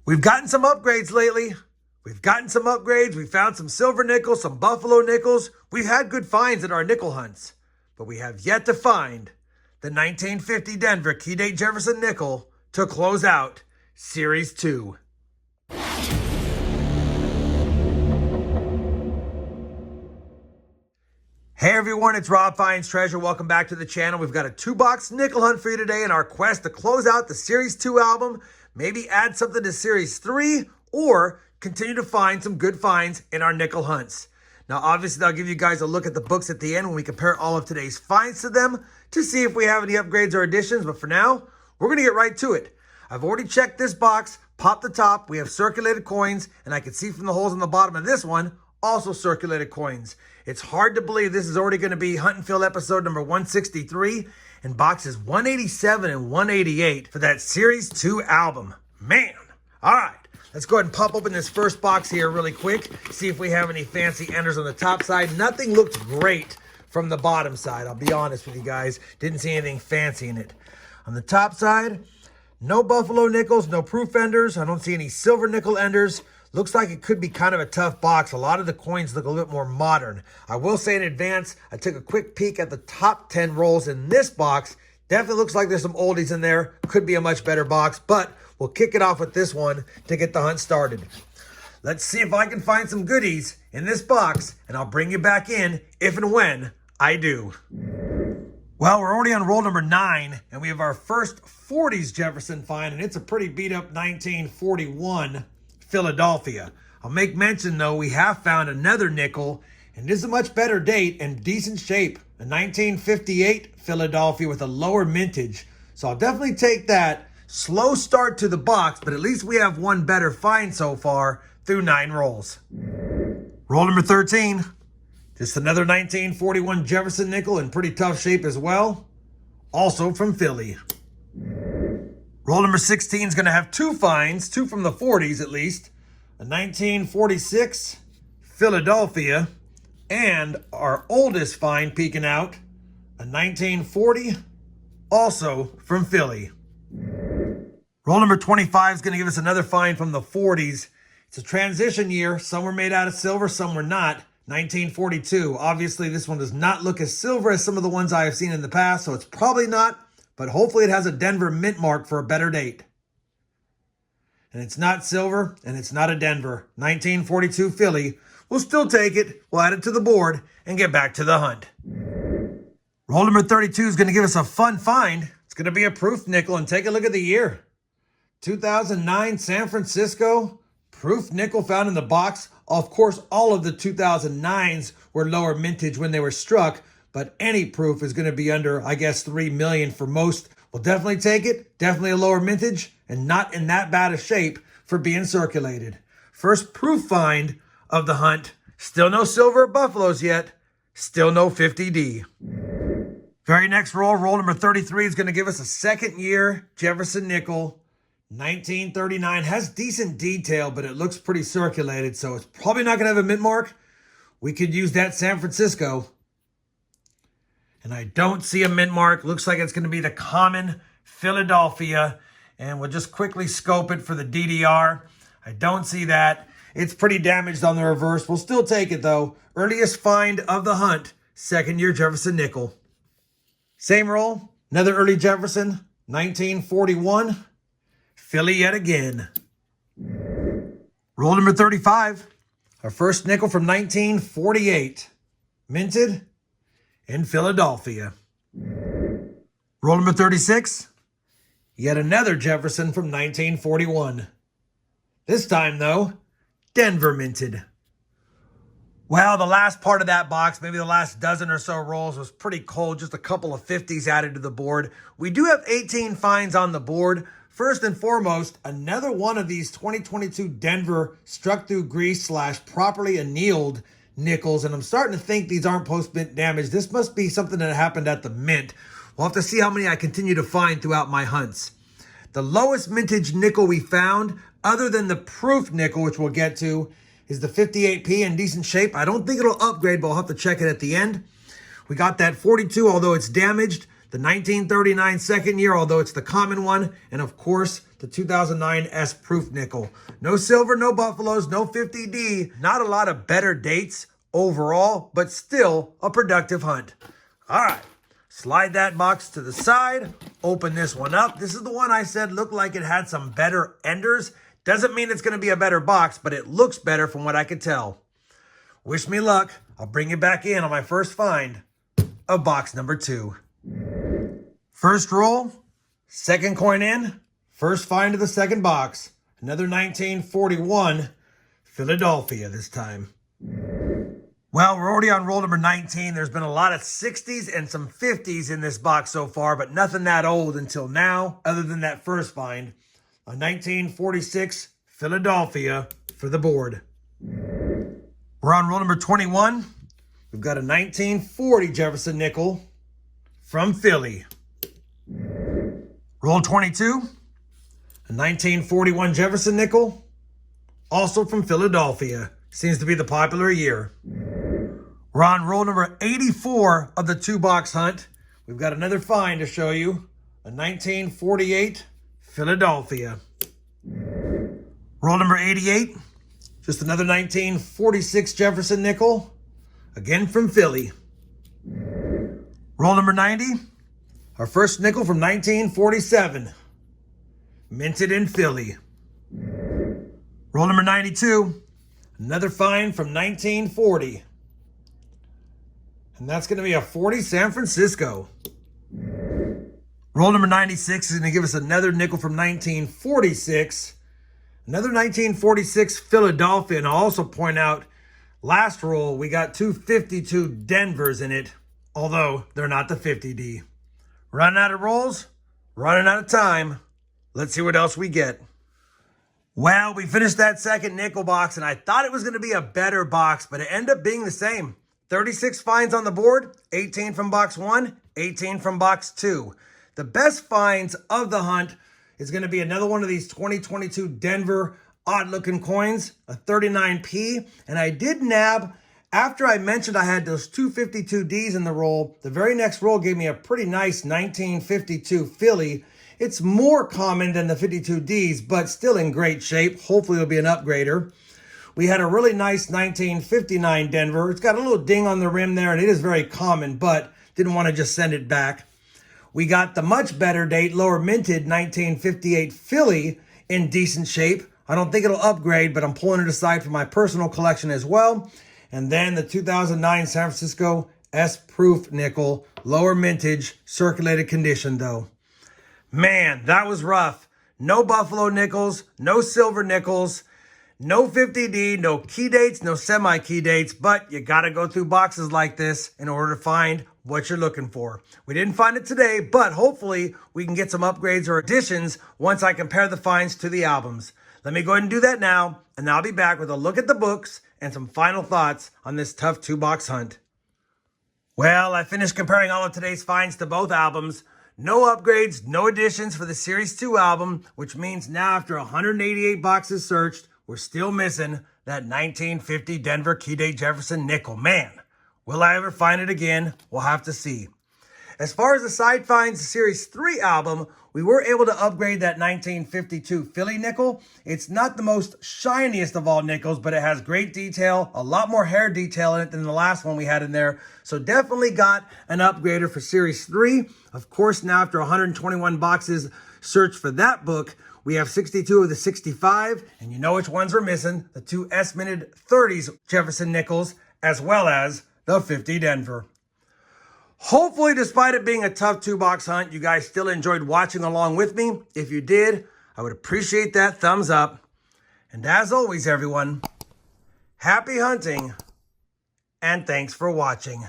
We've gotten some upgrades lately. We found some silver nickels, some buffalo nickels. We've had good finds in our nickel hunts. But we have yet to find the 1950 Denver Key Date Jefferson Nickel to close out Series 2. Hey everyone, it's RobFindsTreasure. Welcome back to the channel. We've got a 2-box nickel hunt for you today in our quest to close out the Series 2 album, maybe add something to Series 3, or continue to find some good finds in our nickel hunts. Now, obviously, I'll give you guys a look at the books at the end when we compare all of today's finds to them to see if we have any upgrades or additions. But for now, we're going to get right to it. I've already checked this box, popped the top. We have circulated coins, and I can see from the holes on the bottom of this one, also circulated coins. It's hard to believe this is already going to be Hunt and Fill episode number 163 and boxes 187 and 188 for that Series 2 album. Man. All right. Let's go ahead and pop open this first box here really quick. See if we have any fancy enders on the top side. Nothing looks great from the bottom side. I'll be honest with you guys. Didn't see anything fancy in it. On the top side, no buffalo nickels, no proof enders. I don't see any silver nickel enders. Looks like it could be kind of a tough box. A lot of the coins look a little bit more modern. I will say in advance, I took a quick peek at the top 10 rolls in this box. Definitely looks like there's some oldies in there. Could be a much better box, but we'll kick it off with this one to get the hunt started. Let's see if I can find some goodies in this box, and I'll bring you back in if and when I do. Well, we're already on roll number 9, and we have our first 40s Jefferson find, and it's a pretty beat-up 1941 Philadelphia. I'll make mention, though, we have found another nickel, and it is a much better date and decent shape. A 1958 Philadelphia with a lower mintage. So I'll definitely take that. Slow start to the box, but at least we have one better find so far through 9 rolls. Roll number 13. Just another 1941 Jefferson Nickel in pretty tough shape as well. Also from Philly. Roll number 16 is going to have 2 finds, 2 from the 40s at least. A 1946 Philadelphia and our oldest find peeking out, a 1940, also from Philly. Roll number 25 is going to give us another find from the 40s. It's a transition year. Some were made out of silver, some were not. 1942. Obviously, this one does not look as silver as some of the ones I have seen in the past, so it's probably not. But hopefully it has a Denver mint mark for a better date. And it's not silver, and it's not a Denver. 1942 Philly. We'll still take it. We'll add it to the board and get back to the hunt. Roll number 32 is going to give us a fun find. It's going to be a proof nickel, and take a look at the year. 2009 San Francisco. Proof nickel found in the box. Of course, all of the 2009s were lower mintage when they were struck, but any proof is going to be under, I guess, 3 million for most. We'll definitely take it. Definitely a lower mintage and not in that bad a shape for being circulated. First proof find of the hunt. Still no silver buffaloes yet. Still no 50D. Very next roll, roll number 33 is going to give us a second year Jefferson Nickel. 1939 has decent detail, but it looks pretty circulated, so it's probably not going to have a mint mark. We could use that San Francisco. And I don't see a mint mark. Looks like it's going to be the common Philadelphia. And we'll just quickly scope it for the DDR. I don't see that. It's pretty damaged on the reverse. We'll still take it, though. Earliest find of the hunt, second year Jefferson Nickel. Same roll, another early Jefferson, 1941. Philly yet again. Roll number 35. Our first nickel from 1948. Minted in Philadelphia. Roll number 36. Yet another Jefferson from 1941. This time, though, Denver minted. Well, the last part of that box, maybe the last dozen or so rolls, was pretty cold. Just a couple of 50s added to the board. We do have 18 finds on the board. First and foremost, another one of these 2022 Denver struck through grease / properly annealed nickels. And I'm starting to think these aren't post-mint damage. This must be something that happened at the mint. We'll have to see how many I continue to find throughout my hunts. The lowest mintage nickel we found, other than the proof nickel, which we'll get to, is the 58P in decent shape. I don't think it'll upgrade, but I'll have to check it at the end. We got that 42, although it's damaged. The 1939 second year, although it's the common one. And of course, the 2009 S Proof Nickel. No silver, no buffaloes, no 50D. Not a lot of better dates overall, but still a productive hunt. All right, slide that box to the side. Open this one up. This is the one I said looked like it had some better enders. Doesn't mean it's going to be a better box, but it looks better from what I could tell. Wish me luck. I'll bring you back in on my first find of box number 2. First roll, second coin in, first find of the second box. Another 1941 Philadelphia this time. Well, we're already on roll number 19. There's been a lot of 60s and some 50s in this box so far, but nothing that old until now, other than that first find. A 1946 Philadelphia for the board. We're on roll number 21. We've got a 1940 Jefferson Nickel from Philly. Roll 22. A 1941 Jefferson Nickel, also from Philadelphia. Seems to be the popular year. We're on roll number 84 of the 2-box hunt. We've got another find to show you. A 1948 Philadelphia. Roll number 88. Just another 1946 Jefferson Nickel. Again from Philly. Roll number 90. Our first nickel from 1947. Minted in Philly. Roll number 92. Another find from 1940. And that's going to be a 40 San Francisco. Roll number 96 is going to give us another nickel from 1946. Another 1946 Philadelphia. And I'll also point out, last roll, we got 252 Denvers in it, although they're not the 50D. Running out of rolls, running out of time. Let's see what else we get. Well, we finished that second nickel box, and I thought it was going to be a better box, but it ended up being the same. 36 finds on the board, 18 from box 1, 18 from box 2. The best finds of the hunt is going to be another one of these 2022 Denver odd-looking coins, a 39p. And I did nab, after I mentioned I had those 252Ds in the roll, the very next roll gave me a pretty nice 1952 Philly. It's more common than the 52Ds, but still in great shape. Hopefully it'll be an upgrader. We had a really nice 1959 Denver. It's got a little ding on the rim there, and it is very common, but didn't want to just send it back. We got the much better date, lower minted 1958 Philly in decent shape. I don't think it'll upgrade, but I'm pulling it aside for my personal collection as well. And then the 2009 San Francisco S Proof Nickel, lower mintage, circulated condition though. Man, that was rough. No buffalo nickels, no silver nickels, no 50D, no key dates, no semi-key dates, but you got to go through boxes like this in order to find what you're looking for. We didn't find it today, but hopefully we can get some upgrades or additions once I compare the finds to the albums. Let me go ahead and do that now, and I'll be back with a look at the books and some final thoughts on this tough 2-box hunt. Well, I finished comparing all of today's finds to both albums. No upgrades, no additions for the Series 2 album, which means now after 188 boxes searched, we're still missing that 1950 Denver Key Date Jefferson Nickel. Man, will I ever find it again? We'll have to see. As far as the side finds, the Series 3 album, we were able to upgrade that 1952 Philly nickel. It's not the most shiniest of all nickels, but it has great detail, a lot more hair detail in it than the last one we had in there. So definitely got an upgrader for Series 3. Of course, now after 121 boxes searched for that book, we have 62 of the 65, and you know which ones we're missing. The 2 S-minted 30s Jefferson Nickels, as well as the 50 Denver. Hopefully, despite it being a tough 2-box hunt, you guys still enjoyed watching along with me. If you did, I would appreciate that thumbs up. And as always, everyone, happy hunting, and thanks for watching.